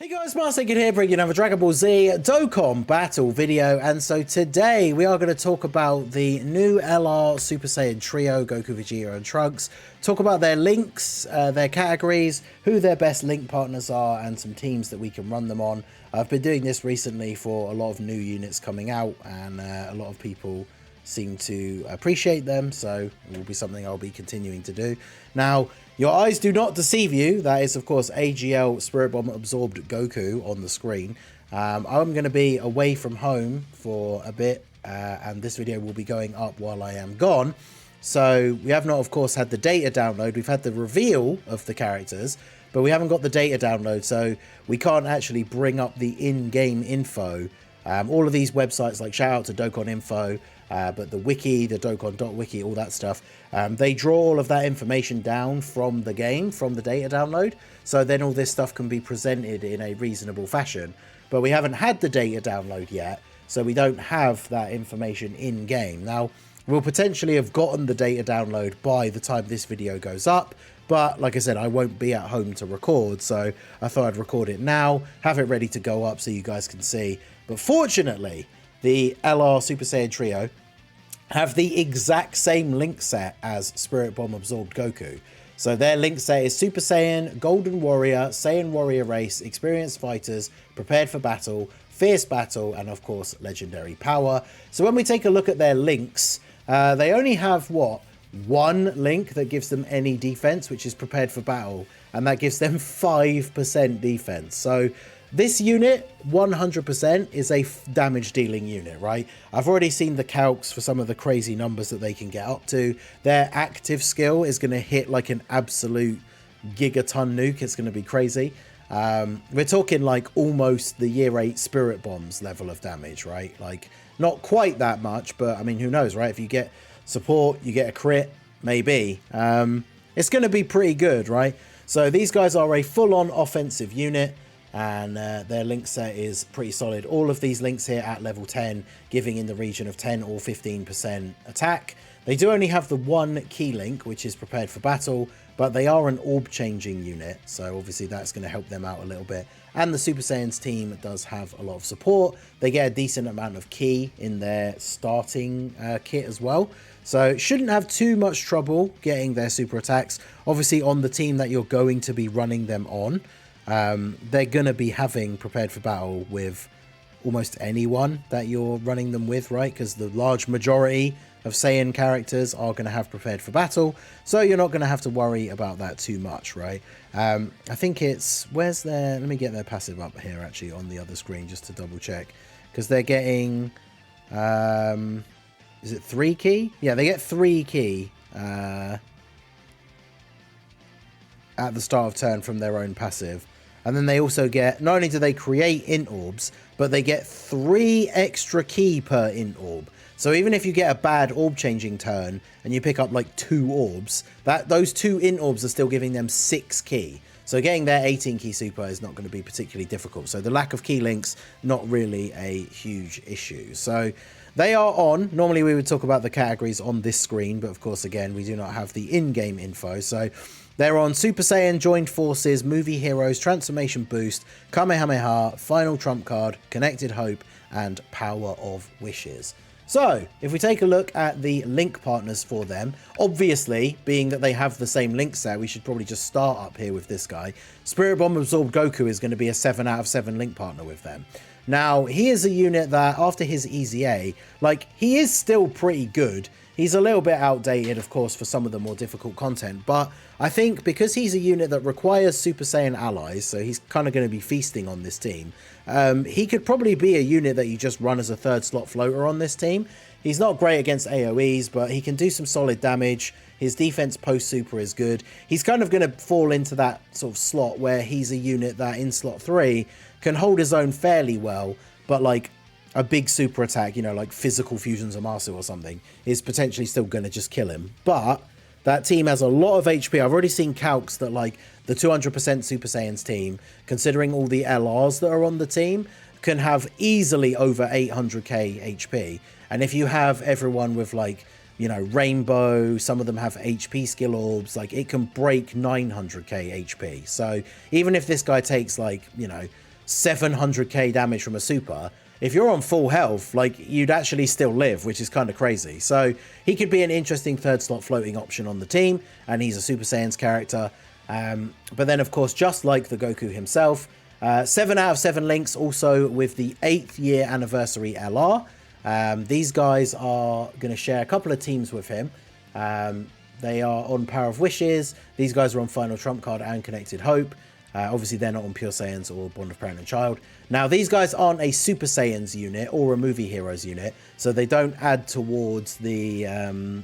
Hey guys, Master here bringing another Dragon Ball Z Dokkan battle video, and so today we are going to talk about the new LR Super Saiyan Trio, Goku, Vegeta and Trunks, talk about their links, their categories, who their best link partners are, and some teams that we can run them on. I've been doing this recently for a lot of new units coming out, and a lot of people seem to appreciate them, so it will be something I'll be continuing to do. Now, your eyes do not deceive you. That is, of course, AGL Spirit Bomb Absorbed Goku on the screen. I'm going to be away from home for a bit, and this video will be going up while I am gone. So we have not, of course, had the data download. We've had the reveal of the characters, but we haven't got the data download, so we can't actually bring up the in-game info. All of these websites, like shout out to Dokkan Info, but the wiki, the Dokkan.wiki, all that stuff, they draw all of that information down from the game, from the data download, so then all this stuff can be presented in a reasonable fashion. But we haven't had the data download yet, so we don't have that information in game. Now, we'll potentially have gotten the data download by the time this video goes up, but like I said, I won't be at home to record, so I thought I'd record it now, have it ready to go up so you guys can see. But fortunately, the LR Super Saiyan Trio have the exact same link set as Spirit Bomb Absorbed Goku. So their link set is Super Saiyan, Golden Warrior, Saiyan Warrior Race, Experienced Fighters, Prepared for Battle, Fierce Battle, and of course, Legendary Power. So when we take a look at their links, they only have, what, one link that gives them any defense, which is Prepared for Battle, and that gives them 5% defense. So this unit, 100%, is a damage dealing unit, right? I've already seen the calcs for some of the crazy numbers that they can get up to. Their active skill is going to hit like an absolute gigaton nuke. It's going to be crazy. We're talking like almost the year 8 Spirit Bombs level of damage, right? Like not quite that much, but I mean, who knows, right? If you get support, you get a crit, maybe. It's going to be pretty good, right? So these guys are a full-on offensive unit, and their link set is pretty solid. All of these links here at level 10, giving in the region of 10 or 15% attack. They do only have the one key link, which is Prepared for Battle, but they are an orb changing unit, so obviously that's going to help them out a little bit. And the Super Saiyans team does have a lot of support. They get a decent amount of ki in their starting kit as well, so shouldn't have too much trouble getting their super attacks. Obviously on the team that you're going to be running them on, they're going to be having Prepared for Battle with almost anyone that you're running them with, right? Because the large majority of Saiyan characters are going to have Prepared for Battle, so you're not going to have to worry about that too much, right? I think it's, where's their, let me get their passive up here actually on the other screen just to double check, because they're getting, is it 3 ki? Yeah, they get 3 ki at the start of turn from their own passive. And then they also get, not only do they create int orbs, but they get 3 extra ki per int orb. So even if you get a bad orb changing turn and you pick up like 2 orbs, those 2 int orbs are still giving them 6 ki. So getting their 18 ki super is not going to be particularly difficult. So the lack of ki links, not really a huge issue. So they are on. Normally we would talk about the categories on this screen, but of course, again, we do not have the in-game info. So they're on Super Saiyan, Joined Forces, Movie Heroes, Transformation Boost, Kamehameha, Final Trump Card, Connected Hope, and Power of Wishes. So, if we take a look at the link partners for them, obviously, being that they have the same link set, we should probably just start up here with this guy. Spirit Bomb Absorbed Goku is going to be a 7 out of 7 link partner with them. Now, he is a unit that, after his EZA, like, he is still pretty good. He's a little bit outdated, of course, for some of the more difficult content, but I think because he's a unit that requires Super Saiyan allies, so he's kind of going to be feasting on this team, he could probably be a unit that you just run as a 3rd slot floater on this team. He's not great against AoEs, but he can do some solid damage. His defense post-super is good. He's kind of going to fall into that sort of slot where he's a unit that in slot 3 can hold his own fairly well, but like a big super attack, you know, like physical fusions of Marsu or something, is potentially still going to just kill him. But that team has a lot of HP. I've already seen calcs that like the 200% Super Saiyans team, considering all the LRs that are on the team, can have easily over 800k HP. And if you have everyone with like, you know, Rainbow, some of them have HP skill orbs, like it can break 900k HP. So even if this guy takes like, you know, 700k damage from a super, if you're on full health, like, you'd actually still live, which is kind of crazy. So he could be an interesting third slot floating option on the team, and he's a Super Saiyan's character. But then, of course, just like the Goku himself, 7 out of 7 links also with the 8th year anniversary LR. These guys are going to share a couple of teams with him. They are on Power of Wishes. These guys are on Final Trump Card and Connected Hope. Obviously, they're not on Pure Saiyans or Bond of Parent and Child. Now, these guys aren't a Super Saiyans unit or a Movie Heroes unit, so they don't add towards the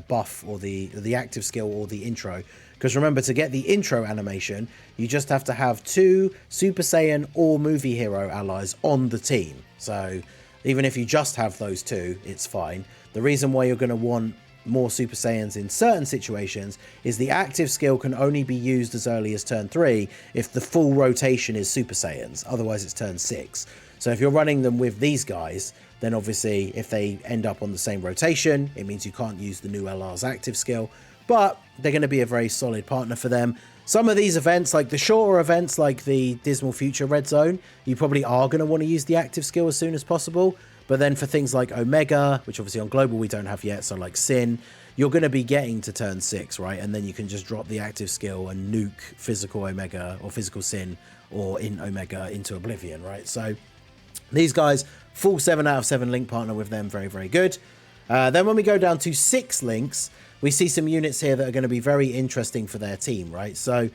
buff or the active skill or the intro. Because remember, to get the intro animation, you just have to have 2 Super Saiyan or Movie Hero allies on the team. So even if you just have those 2, it's fine. The reason why you're going to want more Super Saiyans in certain situations is the active skill can only be used as early as turn 3 if the full rotation is Super Saiyans. Otherwise, it's turn 6. So if you're running them with these guys, then obviously if they end up on the same rotation, it means you can't use the new LR's active skill. But they're going to be a very solid partner for them. Some of these events, like the shorter events like the Dismal Future Red Zone, you probably are going to want to use the active skill as soon as possible. But then for things like Omega, which obviously on Global we don't have yet, so like Sin, you're going to be getting to turn 6, right? And then you can just drop the active skill and nuke physical Omega or physical Sin or in Omega into oblivion, right? So these guys, full 7 out of 7 link partner with them, very, very good. Then when we go down to 6 links, we see some units here that are going to be very interesting for their team, right? So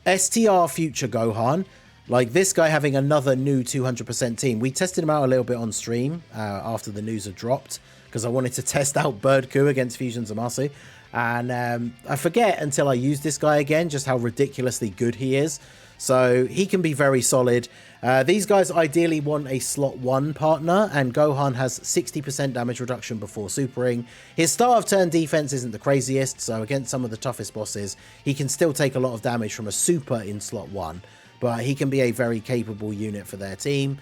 STR Future Gohan, like this guy having another new 200% team. We tested him out a little bit on stream after the news had dropped, because I wanted to test out Bird Coup against Fusion Zamasu. And I forget until I use this guy again just how ridiculously good he is. So he can be very solid. These guys ideally want a slot 1 partner, and Gohan has 60% damage reduction before supering. His start of turn defense isn't the craziest, so against some of the toughest bosses, he can still take a lot of damage from a super in slot 1. But he can be a very capable unit for their team.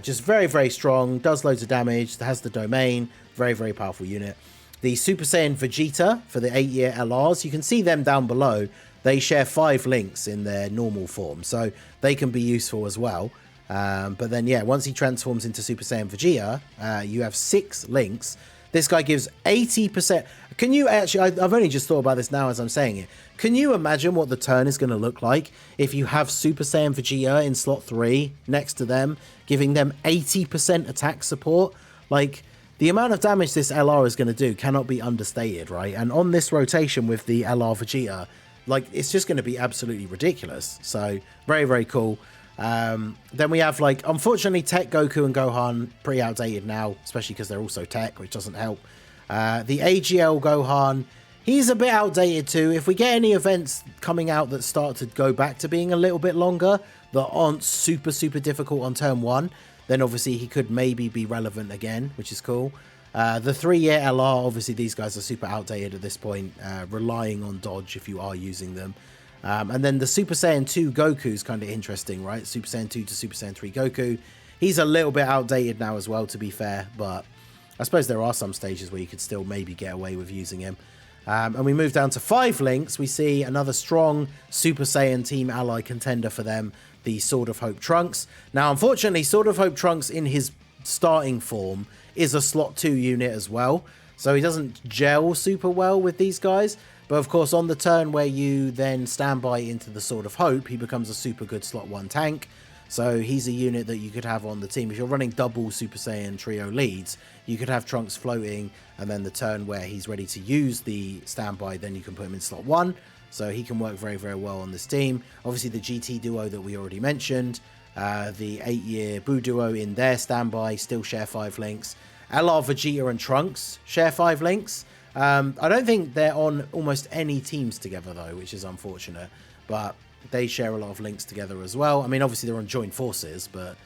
Just very, very strong, does loads of damage, has the domain, very, very powerful unit. The Super Saiyan Vegeta for the 8-year LRs, you can see them down below. They share 5 links in their normal form, so they can be useful as well. But then, yeah, once he transforms into Super Saiyan Vegeta, you have 6 links. This guy gives 80%. Can you actually, I've only just thought about this now as I'm saying it. Can you imagine what the turn is going to look like if you have Super Saiyan Vegeta in slot 3 next to them, giving them 80% attack support? Like, the amount of damage this LR is going to do cannot be understated, right? And on this rotation with the LR Vegeta, like, it's just going to be absolutely ridiculous. So, very, very cool. Then we have, like, unfortunately, Tech Goku and Gohan, pretty outdated now, especially because they're also Tech, which doesn't help. The AGL Gohan, he's a bit outdated too. If we get any events coming out that start to go back to being a little bit longer, that aren't super, super difficult on turn 1, then obviously he could maybe be relevant again, which is cool. The 3-year LR, obviously these guys are super outdated at this point, relying on dodge if you are using them. And then the Super Saiyan 2 Goku is kind of interesting, right? Super Saiyan 2 to Super Saiyan 3 Goku. He's a little bit outdated now as well, to be fair, but I suppose there are some stages where you could still maybe get away with using him. And we move down to 5 links. We see another strong Super Saiyan team ally contender for them, the Sword of Hope Trunks. Now, unfortunately, Sword of Hope Trunks in his starting form is a slot 2 unit as well. So he doesn't gel super well with these guys. But of course, on the turn where you then stand by into the Sword of Hope, he becomes a super good slot 1 tank. So he's a unit that you could have on the team. If you're running double Super Saiyan trio leads, you could have Trunks floating, and then the turn where he's ready to use the standby, then you can put him in slot 1. So he can work very, very well on this team. Obviously, the GT duo that we already mentioned, the 8-year Buu duo in their standby still share 5 links. LR Vegeta and Trunks share 5 links. I don't think they're on almost any teams together, though, which is unfortunate. But they share a lot of links together as well. I mean, obviously, they're on joint forces, but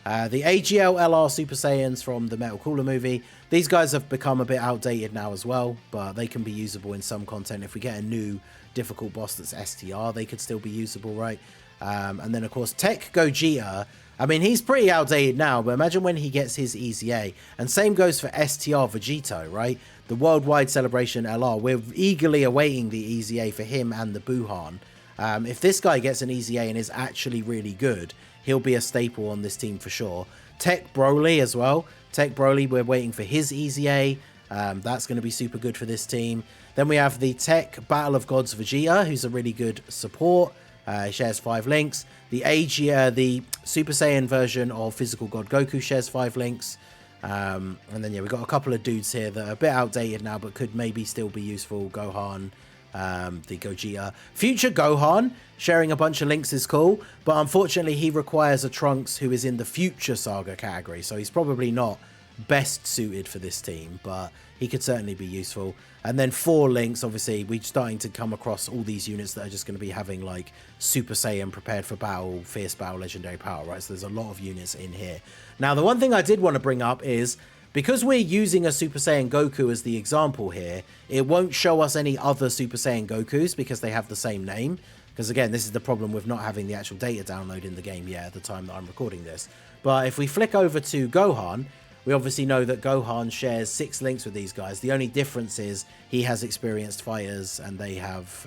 the AGL LR Super Saiyans from the Metal Cooler movie, these guys have become a bit outdated now as well, but they can be usable in some content. If we get a new difficult boss that's STR, they could still be usable, right? And then, of course, Tech Gogeta. I mean, he's pretty outdated now, but imagine when he gets his EZA. And same goes for STR Vegito, right? The Worldwide Celebration LR. We're eagerly awaiting the EZA for him and the Buhan. If this guy gets an easy A and is actually really good, he'll be a staple on this team for sure. Tech Broly as well. Tech Broly, we're waiting for his easy A. That's going to be super good for this team. Then we have the Tech Battle of Gods Vegeta, who's a really good support. He shares 5 links. The Super Saiyan version of Physical God Goku shares 5 links. And then, yeah, we've got a couple of dudes here that are a bit outdated now, but could maybe still be useful. Gohan, the Gogeta. Future Gohan, sharing a bunch of links is cool, but unfortunately he requires a Trunks who is in the Future Saga category, so he's probably not best suited for this team, but he could certainly be useful. And then 4 links, obviously we're starting to come across all these units that are just going to be having like Super Saiyan, Prepared for Battle, Fierce Battle, Legendary Power, right? So there's a lot of units in here. Now the one thing I did want to bring up is, because we're using a Super Saiyan Goku as the example here, it won't show us any other Super Saiyan Gokus because they have the same name. Because again, this is the problem with not having the actual data download in the game yet at the time that I'm recording this. But if we flick over to Gohan, we obviously know that Gohan shares 6 links with these guys. The only difference is he has experienced fighters and they have...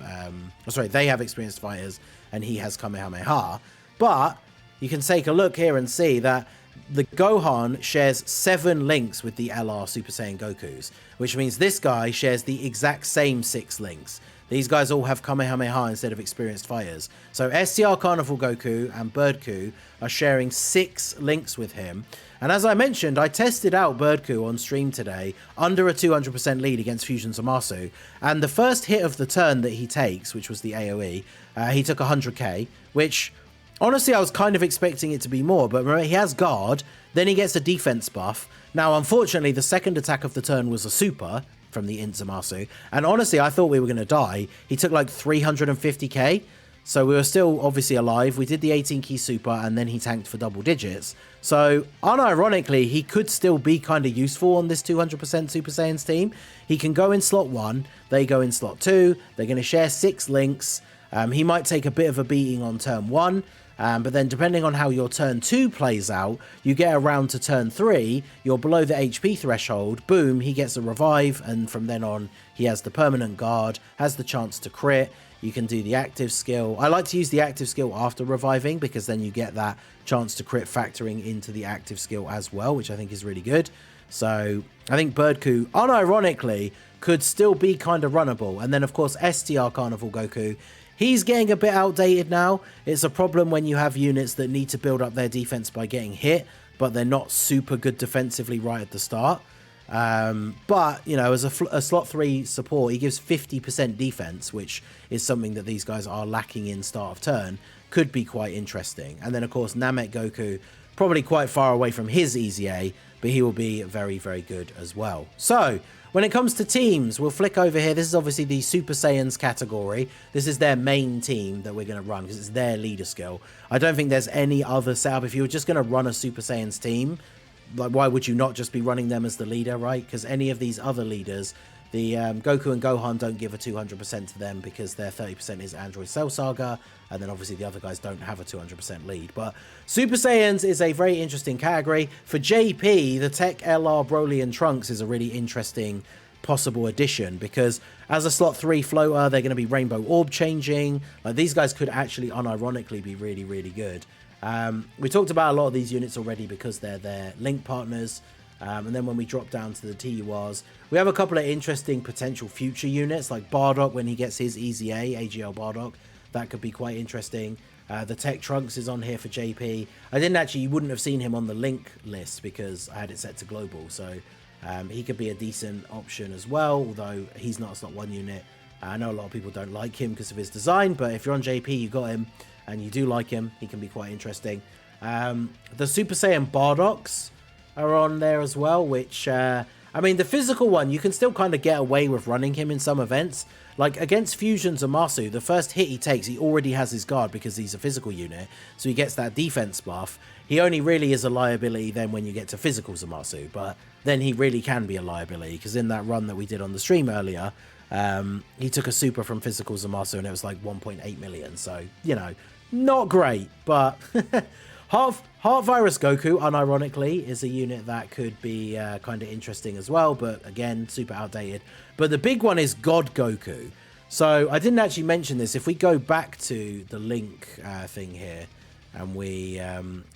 they have experienced fighters and he has Kamehameha. But you can take a look here and see that the Gohan shares 7 links with the LR Super Saiyan Gokus, which means this guy shares the exact same 6 links. These guys all have Kamehameha instead of experienced fighters. So STR Carnival Goku and Birdku are sharing 6 links with him. And as I mentioned, I tested out Birdku on stream today under a 200% lead against Fusion Zamasu. And the first hit of the turn that he takes, which was the AoE, he took 100k, which... honestly, I was kind of expecting it to be more, but remember, he has guard, then he gets a defense buff. Now, unfortunately, the second attack of the turn was a super from the Int Zamasu, and honestly, I thought we were going to die. He took like 350k, so we were still obviously alive. We did the 18 key super, and then he tanked for double digits. So, unironically, he could still be kind of useful on this 200% Super Saiyans team. He can go in slot 1, they go in slot 2, they're going to share 6 links. He might take a bit of a beating on turn 1, but then depending on how your turn 2 plays out, you get around to turn 3, you're below the HP threshold, boom, he gets a revive, and from then on, he has the permanent guard, has the chance to crit. You can do the active skill. I like to use the active skill after reviving, because then you get that chance to crit factoring into the active skill as well, which I think is really good. So I think Birdku, unironically, could still be kind of runnable. And then, of course, STR Carnival Goku, he's getting a bit outdated now. It's a problem when you have units that need to build up their defense by getting hit, but they're not super good defensively right at the start. But, you know, as a slot 3 support, he gives 50% defense, which is something that these guys are lacking in start of turn. Could be quite interesting. And then, of course, Namek Goku, probably quite far away from his easy A, but he will be very, very good as well. So, when it comes to teams, we'll flick over here. This is obviously the Super Saiyans category. This is their main team that we're going to run because it's their leader skill. I don't think there's any other setup. If you were just going to run a Super Saiyans team, like, why would you not just be running them as the leader, right? Because any of these other leaders, the Goku and Gohan don't give a 200% to them because their 30% is Android Cell Saga, and then obviously the other guys don't have a 200% lead. But Super Saiyans is a very interesting category. For JP, the Tech LR Broly and Trunks is a really interesting possible addition, because as a slot 3 floater, they're going to be Rainbow Orb changing. Like, these guys could actually unironically be really, really good. We talked about a lot of these units already because they're their link partners. And then when we drop down to the TURs, we have a couple of interesting potential future units, like Bardock when he gets his Easy A, AGL Bardock. That could be quite interesting. The Tech Trunks is on here for JP. You wouldn't have seen him on the link list because I had it set to global. So he could be a decent option as well, although he's not a slot 1 unit. I know a lot of people don't like him because of his design, but if you're on JP, you got him, and you do like him, he can be quite interesting. The Super Saiyan Bardocks are on there as well, which, I mean, the physical one, you can still kind of get away with running him in some events. Like, against Fusion Zamasu, the first hit he takes, he already has his guard because he's a physical unit, so he gets that defense buff. He only really is a liability then when you get to physical Zamasu, but then he really can be a liability, because in that run that we did on the stream earlier, he took a super from physical Zamasu and it was like 1.8 million, so, you know, not great, but Heart Virus Goku, unironically, is a unit that could be kind of interesting as well, but again, super outdated. But the big one is God Goku. So I didn't actually mention this. If we go back to the link thing here and we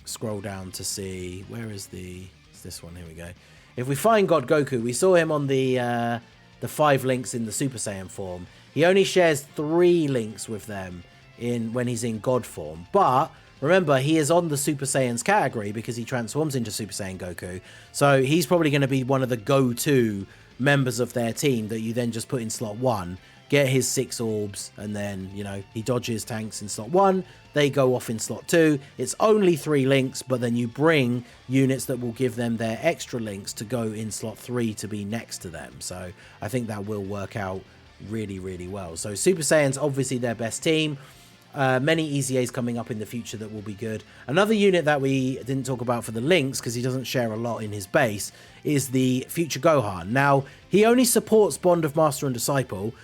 scroll down to see, where is it's this one, here we go. If we find God Goku, we saw him on the 5 links in the Super Saiyan form. He only shares 3 links with them when he's in God form. But remember, he is on the Super Saiyans category because he transforms into Super Saiyan Goku. So he's probably going to be one of the go-to members of their team that you then just put in slot 1. Get his 6 orbs, and then, you know, he dodges tanks in slot 1. They go off in slot 2. It's only 3 links, but then you bring units that will give them their extra links to go in slot 3 to be next to them. So I think that will work out really, really well. So Super Saiyan's obviously their best team. Many EZAs coming up in the future that will be good. Another unit that we didn't talk about for the links, because he doesn't share a lot in his base, is the Future Gohan. Now, he only supports Bond of Master and Disciple,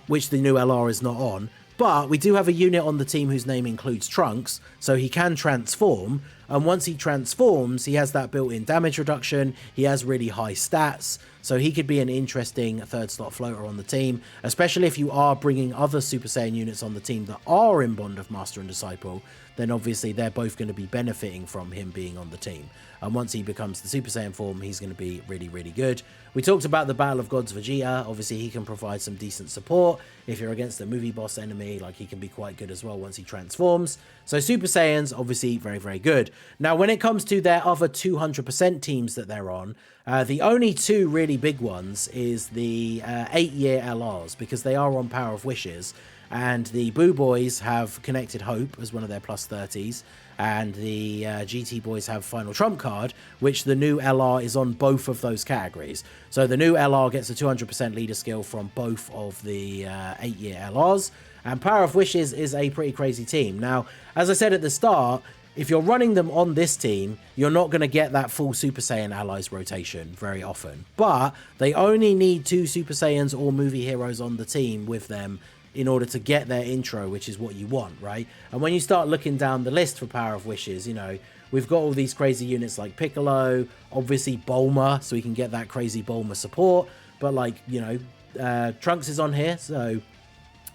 which the new LR is not on. But we do have a unit on the team whose name includes Trunks, so he can transform. And once he transforms, he has that built-in damage reduction. He has really high stats, so he could be an interesting 3rd slot floater on the team, especially if you are bringing other Super Saiyan units on the team that are in Bond of Master and Disciple. Then obviously they're both going to be benefiting from him being on the team. And once he becomes the Super Saiyan form, he's going to be really, really good. We talked about the Battle of Gods Vegeta. Obviously, he can provide some decent support. If you're against a movie boss enemy, like, he can be quite good as well once he transforms. So Super Saiyans, obviously, very, very good. Now, when it comes to their other 200% teams that they're on, the only 2 really big ones is the 8-year LRs, because they are on Power of Wishes. And the Boo Boys have Connected Hope as one of their plus 30s. And the GT Boys have Final Trump Card, which the new LR is on both of those categories. So the new LR gets a 200% leader skill from both of the 8-year LRs. And Power of Wishes is a pretty crazy team. Now, as I said at the start, if you're running them on this team, you're not going to get that full Super Saiyan allies rotation very often. But they only need 2 Super Saiyans or movie heroes on the team with them in order to get their intro, which is what you want, right? And when you start looking down the list for Power of Wishes, you know, we've got all these crazy units like Piccolo, obviously Bulma, so we can get that crazy Bulma support. But, like, you know, Trunks is on here, so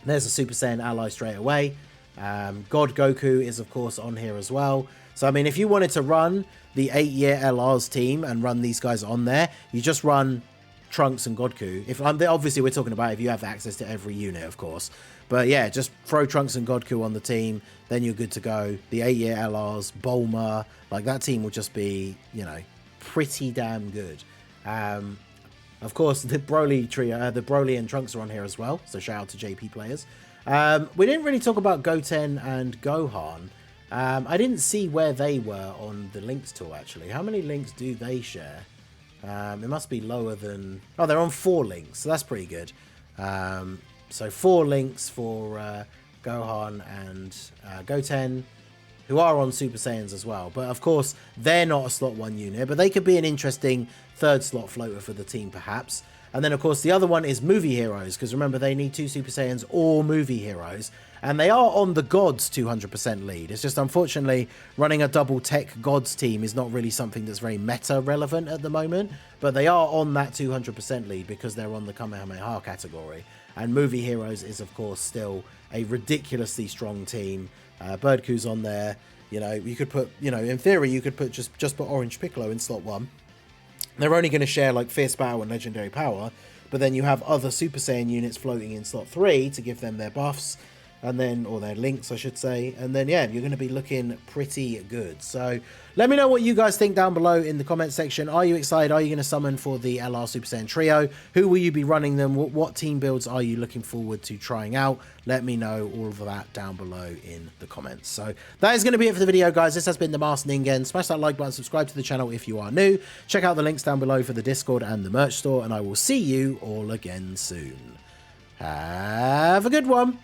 there's a Super Saiyan ally straight away. God Goku is, of course, on here as well. So, I mean, if you wanted to run the 8-year LR's team and run these guys on there, you just run Trunks and Godku. Obviously we're talking about if you have access to every unit, of course. But yeah, just throw Trunks and Godku on the team, then you're good to go. The 8-year LRs, Bulma, like, that team will just be, you know, pretty damn good. Of course, the Broly trio, the Broly and Trunks are on here as well, so shout out to JP players. We didn't really talk about Goten and Gohan. I didn't see where they were on the links tool, actually. How many links do they share? It must be lower than... Oh, they're on 4 links, so that's pretty good. So 4 links for Gohan and Goten, who are on Super Saiyans as well. But of course, they're not a slot 1 unit, but they could be an interesting 3rd slot floater for the team, perhaps. And then, of course, the other one is movie heroes, because remember, they need 2 Super Saiyans or movie heroes. And they are on the Gods 200% lead. It's just, unfortunately, running a double tech Gods team is not really something that's very meta relevant at the moment. But they are on that 200% lead because they're on the Kamehameha category. And movie heroes is, of course, still a ridiculously strong team. Birdcoo's on there. You know, you could put, you know, in theory, you could put just put Orange Piccolo in slot 1. They're only going to share, like, Fierce Power and Legendary Power, but then you have other Super Saiyan units floating in slot 3 to give them their buffs, and then, or their links, I should say, and then, yeah, you're going to be looking pretty good. So let me know what you guys think down below in the comment section. Are you excited? Are you going to summon for the LR Super Saiyan Trio? Who will you be running them? What team builds are you looking forward to trying out? Let me know all of that down below in the comments. So that is going to be it for the video, guys. This has been the Master Ningen. Smash that like button, subscribe to the channel if you are new. Check out the links down below for the Discord and the merch store, and I will see you all again soon. Have a good one.